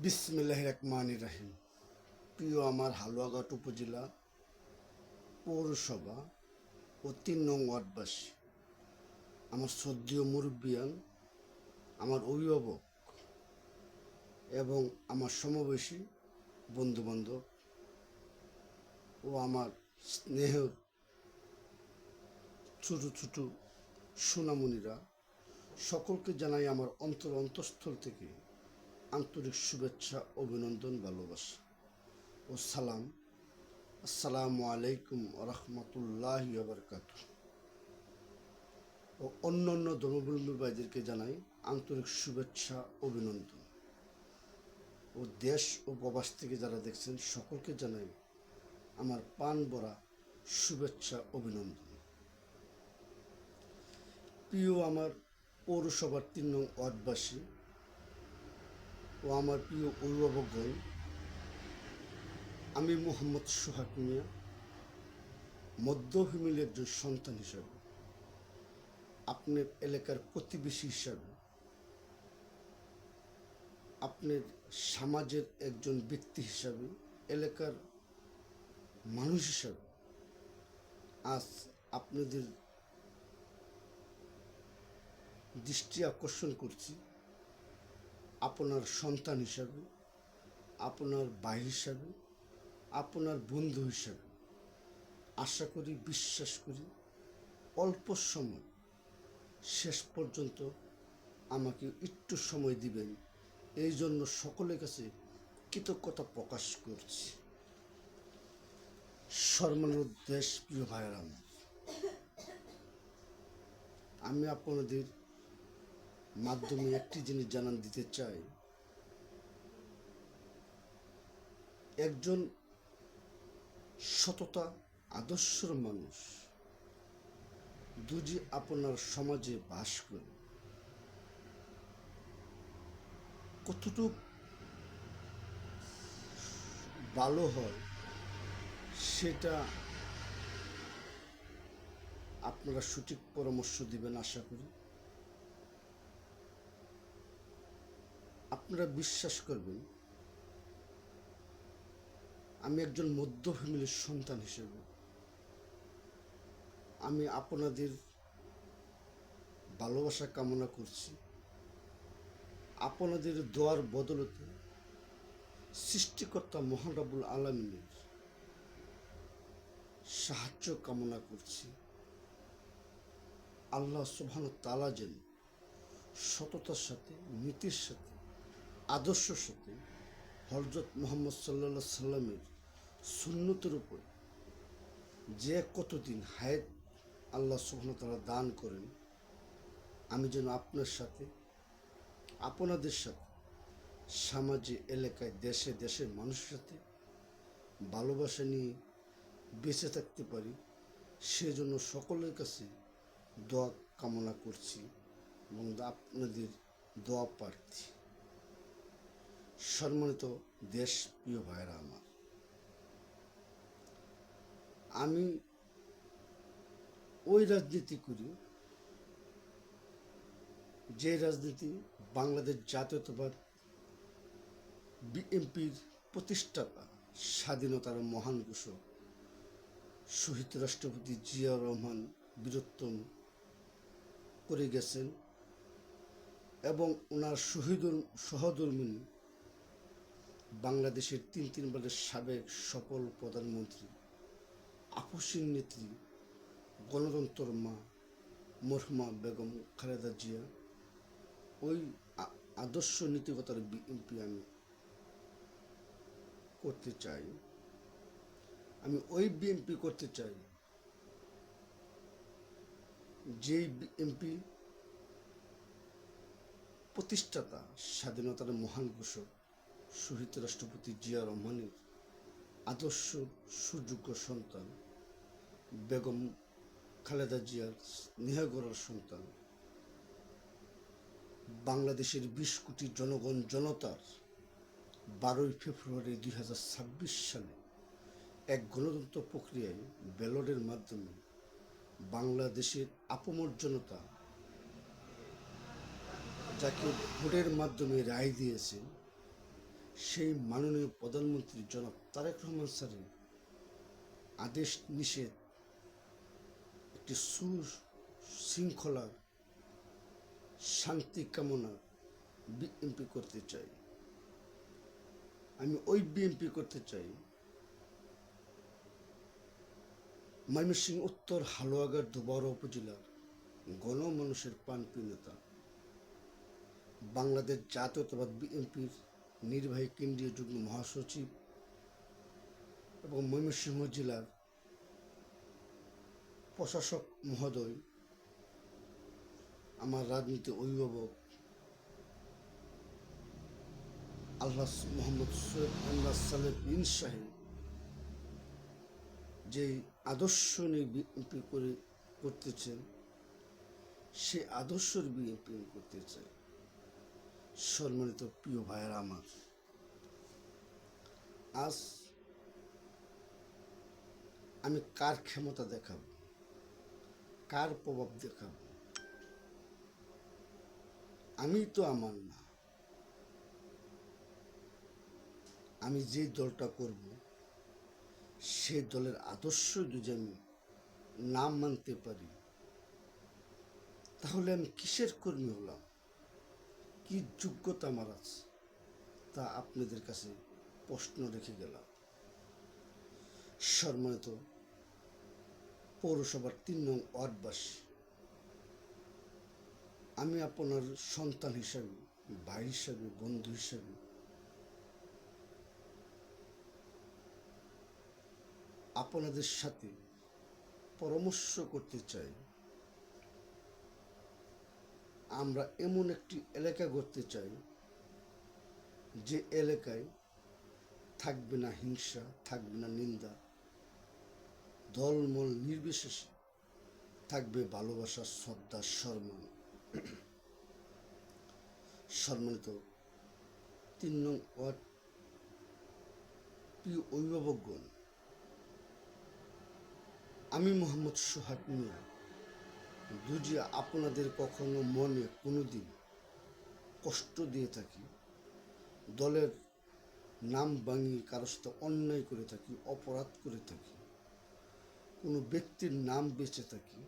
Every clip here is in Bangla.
বিসমিল্লাহির রহমানির রহিম। প্রিয় আমার হালুয়াঘাট উপজেলা পৌরসভা ও ৩ নং ওয়ার্ডবাসী, আমার শ্রদ্ধেয় মুরব্বিয়ান, আমার অভিভাবক এবং আমার সমবয়সী বন্ধুবান্ধব ও আমার স্নেহ ছোট ছোট সোনামণিরা, সকলকে জানাই আমার অন্তঃস্থল থেকে আন্তরিক শুভেচ্ছা, অভিনন্দন, ভালোবাসা ও সালাম। আসসালামু আলাইকুম রহমতুল্লাহি ওয়া বারাকাতুহু। ও অন্য ধর্মাবলম্বী ভাইদেরকে জানাই আন্তরিক শুভেচ্ছা, অভিনন্দন। ও দেশ ও প্রবাস থেকে যারা দেখছেন সকলকে জানাই আমার প্রাণ ভরা শুভেচ্ছা, অভিনন্দন। প্রিয় আমার পৌরসভার ৩ নং ওয়ার্ডবাসী ও আমার প্রিয় অভিভাবকগণ, আমি মোহাম্মদ সোহাগ মিয়া, মধ্য ফ্যামিলির একজন সন্তান হিসাবে, আপনার এলাকার প্রতিবেশী হিসাবে, আপনার সমাজের একজন ব্যক্তি হিসাবে, এলাকার মানুষ হিসাবে আজ আপনাদের দৃষ্টি আকর্ষণ করছি। আপনার সন্তান হিসাবে, আপনার ভাই হিসাবে, আপনার বন্ধু হিসাবে। আশা করি, বিশ্বাস করি অল্প সময় শেষ পর্যন্ত আমাকে একটু সময় দিবেন, এই জন্য সকলের কাছে কৃতজ্ঞতা প্রকাশ করছি। সম্মানের দেশ প্রিয় ভাইয়েরা, আমি আপনাদের মাধ্যমে একটি জিনিস জানান দিতে চাই। একজন সততা আদর্শের মানুষ যদি আপনার সমাজে বাস করে, কতটুক ভালো হয় সেটা আপনারা সঠিক পরামর্শ দিবেন আশা করি। আপনারা বিশ্বাস করবেন, আমি একজন মধ্য ফ্যামিলির সন্তান হিসেবে আমি আপনাদের ভালোবাসা কামনা করছি। আপনাদের দোয়ার বদলতে সৃষ্টিকর্তা মহান রব্বুল আলামিনের সাহায্য কামনা করছি। আল্লাহ সুবহানাহু ওয়া তাআলা যেন সততার সাথে, নীতির সাথে, আদর্শের সাথে হযরত মুহাম্মদ সাল্লাল্লাহু আলাইহি সাল্লামের সুন্নতের উপর যে কতদিন হায়াত আল্লাহ সুবহানাহু ওয়া তাআলা দান করেন, আমি যেন আপনার সাথে, আপনাদের সাথে, সমাজে, এলাকায়, দেশে, দেশের মানুষের সাথে ভালোবাসা নিয়ে বেঁচে থাকতে পারি, সেজন্য সকলের কাছে দোয়া কামনা করছি এবং আপনাদের দোয়া প্রার্থী। সম্মানিত দেশ প্রিয় ভাইয়েরা আমার, আমি ওই রাজনীতি করি যে রাজনীতি বাংলাদেশ জাতীয়তাবাদ বিএনপির প্রতিষ্ঠাতা, স্বাধীনতার মহান ঘোষক শহীদ রাষ্ট্রপতি জিয়াউর রহমান বীরত্ব করে গেছেন এবং ওনার সহধর্মিণী বাংলাদেশের তিনবারের সাবেক সফল প্রধানমন্ত্রী, আপসীন নেত্রী, গণতন্ত্র মা মরহুমা বেগম খালেদা জিয়া, ওই আদর্শ নীতিগতার বিএনপি আমি করতে চাই। আমি ওই বিএনপি করতে চাই যেই বিএনপি প্রতিষ্ঠাতা, স্বাধীনতার মহান ঘোষক শহীদ রাষ্ট্রপতি জিয়া রহমানের আদর্শ সুযোগ্য সন্তান বেগম খালেদা জিয়ার স্নেহগড়ার সন্তান, বাংলাদেশের ২০ কোটি জনতার ১২ই ফেব্রুয়ারি ২০২৬ সালে এক গণতন্ত্র প্রক্রিয়ায় ব্যালটের মাধ্যমে বাংলাদেশের আপামর জনতা যাকে ভোটের মাধ্যমে রায় দিয়েছে, সেই মাননীয় প্রধানমন্ত্রী জনাব তারেক রহমান স্যারের আদেশ নিষেধ একটি সুশৃঙ্খলা শান্তি কামনা বিএনপি করতে চাই। আমি ওই বিএনপি করতে চাই ময়মনসিংহ উত্তর হালুয়াঘাট ধোবাউড়া উপজেলার গণমানুষের প্রাণপ্রিয় নেতা, বাংলাদেশ জাতীয়তাবাদ বিএনপির নির্বাহী কেন্দ্রীয় যুগ্ম মহাসচিব এবং ময়মনসিংহ জেলার প্রশাসক মহোদয়, আমার রাজনীতি অভিভাবক আলহাজ মোহাম্মদ সৈয়দ আহমদ সালেহ বিন সাহেব যে আদর্শ নিয়ে বিএনপি করতেছেন, সে আদর্শের বিএনপি করতে চাই। সম্মানিত প্রিয় ভাইয়েরা আমার, আজ আমি কার ক্ষমতা দেখাব, কার প্রভাব দেখাব? আমি তো আমার না, আমি যে দলটা করব সে দলের আদর্শ যদি আমি না মানতে পারি, তাহলে আমি কিসের কর্মী হলাম? কি যোগ্যতা আমার আছে, তা আপনাদের কাছে প্রশ্ন রেখে গেলাম। সম্মানিত পৌরসভার ৩ নং ওয়ার্ডবাসী, আমি আপনার সন্তান হিসাবে, ভাই হিসাবে, বন্ধু হিসাবে আপনাদের সাথে পরামর্শ করতে চাই। আমরা এমন একটি এলাকা গড়তে চাই যে এলাকায় থাকবে না হিংসা, থাকবে না নিন্দা, দলমল নির্বিশেষে থাকবে ভালোবাসা, শ্রদ্ধা, সম্মান। সম্মানিত ৩ নং ওয়ার্ড প্রিয় অভিভাবকগণ, আমি মোহাম্মদ সোহাগ মিয়া যদি আপনাদের কখনো মনে কোনোদিন কষ্ট দিয়ে থাকি, দলের নাম ভাঙিয়ে কারোর সাথে অন্যায় করে থাকি, অপরাধ করে থাকি, কোনো ব্যক্তির নাম বেঁচে থাকি,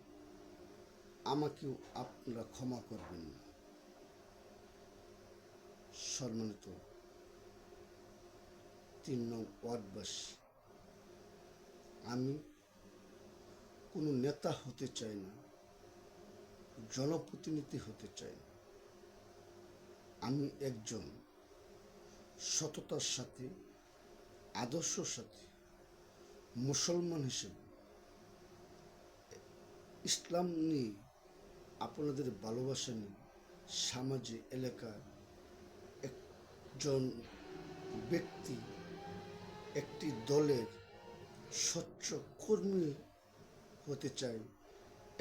আমাকেও আপনারা ক্ষমা করবেন না। সম্মানিত ৩ নং ওয়ার্ডবাসী, আমি কোনো নেতা হতে চাই না, জনপ্রতিনিধি হতে চাই না। আমি একজন সততার সাথে, আদর্শের সাথে মুসলমান হিসেবে ইসলাম নিয়ে, আপনাদের ভালোবাসা নিয়ে সমাজে, এলাকায় একজন ব্যক্তি, একটি দলের স্বচ্ছ কর্মী হতে চাই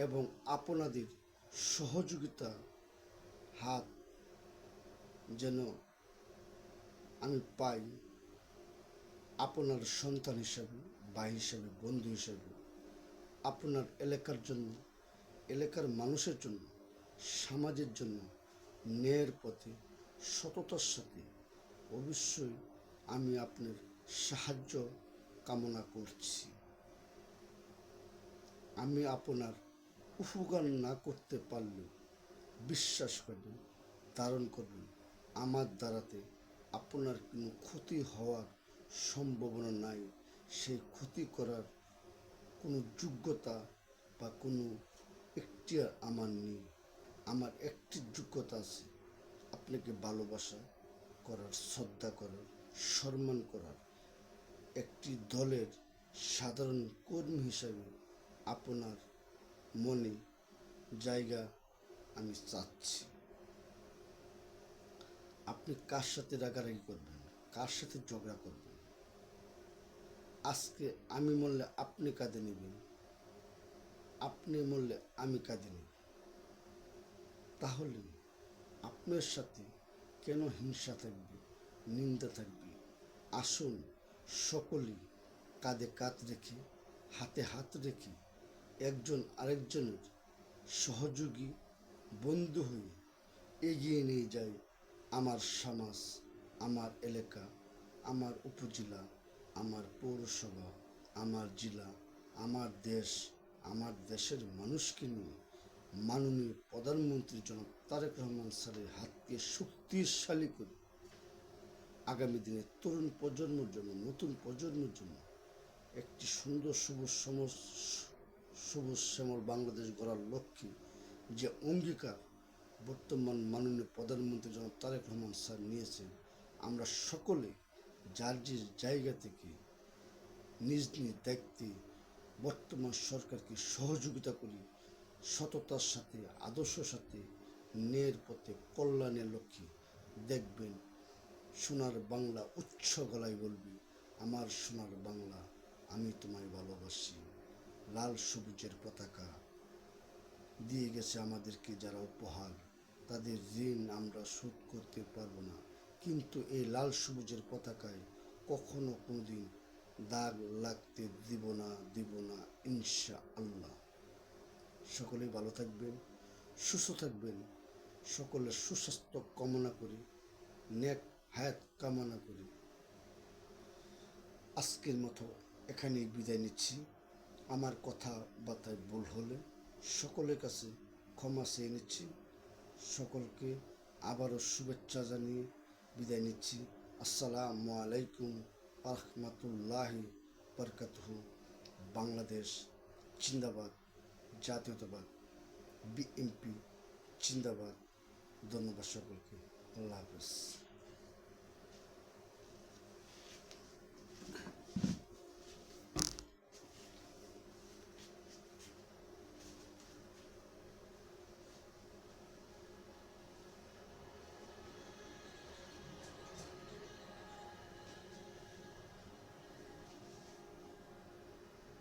এবং আপনাদের সহযোগিতা হাত যেন আমি পাই। আপনার সন্তান হিসাবে, ভাই হিসাবে, বন্ধু হিসাবে, আপনার এলাকার জন্য, এলাকার মানুষের জন্য, সমাজের জন্য ন্যায়ের পথে সততার সাথে অবশ্যই আমি আপনার সাহায্য কামনা করছি। আমি আপনার উপকার না করতে পারলেও বিশ্বাস করবেন, ধারণ করবেন, আমার দ্বারাতে আপনার কোনো ক্ষতি হওয়ার সম্ভাবনা নাই। সেই ক্ষতি করার কোনো যোগ্যতা বা কোনো এখতিয়ার আমার নেই। আমার একটি যোগ্যতা আছে, আপনাকে ভালোবাসা করার, শ্রদ্ধা করার, সম্মান করার, একটি দলের সাধারণ কর্মী হিসাবে আপনার মনে জায়গা আমি চাচ্ছি। আপনি কার সাথে রাগারাগি করবেন, কার সাথে ঝগড়া করবেন? আজকে আমি মরলে আপনি কাঁদে নেবেন, আপনি মরলে আমি কাঁদে নেব। তাহলে আপনার সাথে কেন হিংসা থাকবে, নিন্দা থাকবে? আসুন সকলেই কাঁধে কাঁধ রেখে, হাতে হাত রেখে একজন আরেকজনের সহযোগী, বন্ধু হয়ে এগিয়ে নিয়ে যায় আমার সমাজ, আমার এলাকা, আমার উপজেলা, আমার পৌরসভা, আমার জেলা, আমার দেশ, আমার দেশের মানুষকে নিয়ে মাননীয় প্রধানমন্ত্রী জনাব তারেক রহমান স্যারের হাতকে শক্তিশালী করে আগামী দিনে তরুণ প্রজন্মের জন্য, নতুন প্রজন্মের জন্য একটি সুন্দর সবুজ শ্যামল বাংলাদেশ গড়ার লক্ষ্যে যে অঙ্গীকার বর্তমান মাননীয় প্রধানমন্ত্রী জনাব তারেক রহমান স্যার নিয়েছেন, আমরা সকলে যার যে জায়গা থেকে নিজ নিজ দায়িত্বে বর্তমান সরকারকে সহযোগিতা করি, সততার সাথে, আদর্শের সাথে, ন্যায়ের পথে, কল্যাণের লক্ষ্যে। দেখবেন সোনার বাংলা উচ্চ গলায় বলবে, আমার সোনার বাংলা, আমি তোমায় ভালোবাসি। লাল সবুজের পতাকা দিয়ে গেছে আমাদেরকে যারা উপহার, তাদের ঋণ আমরা শোধ করতে পারবো না, কিন্তু এই লাল সবুজের পতাকায় কখনো কোনোদিন দাগ লাগতে দিব না ইনশাআল্লাহ। সকলেই ভালো থাকবেন, সুস্থ থাকবেন, সকলের সুস্বাস্থ্য কামনা করি, নেক হায়াত কামনা করি। আজকের মতো এখানেই বিদায় নিচ্ছি। আমার কথাবার্তায় ভুল হলে সকলের কাছে ক্ষমা চেয়ে নিচ্ছি। সকলকে আবারও শুভেচ্ছা জানিয়ে বিদায় নিচ্ছি। আসসালামু আলাইকুম রাহমাতুল্লাহি বারাকাতুহু। বাংলাদেশ জিন্দাবাদ, জাতীয়তাবাদ, বিএনপি জিন্দাবাদ। ধন্যবাদ সকলকে। আল্লাহ হাফেজ।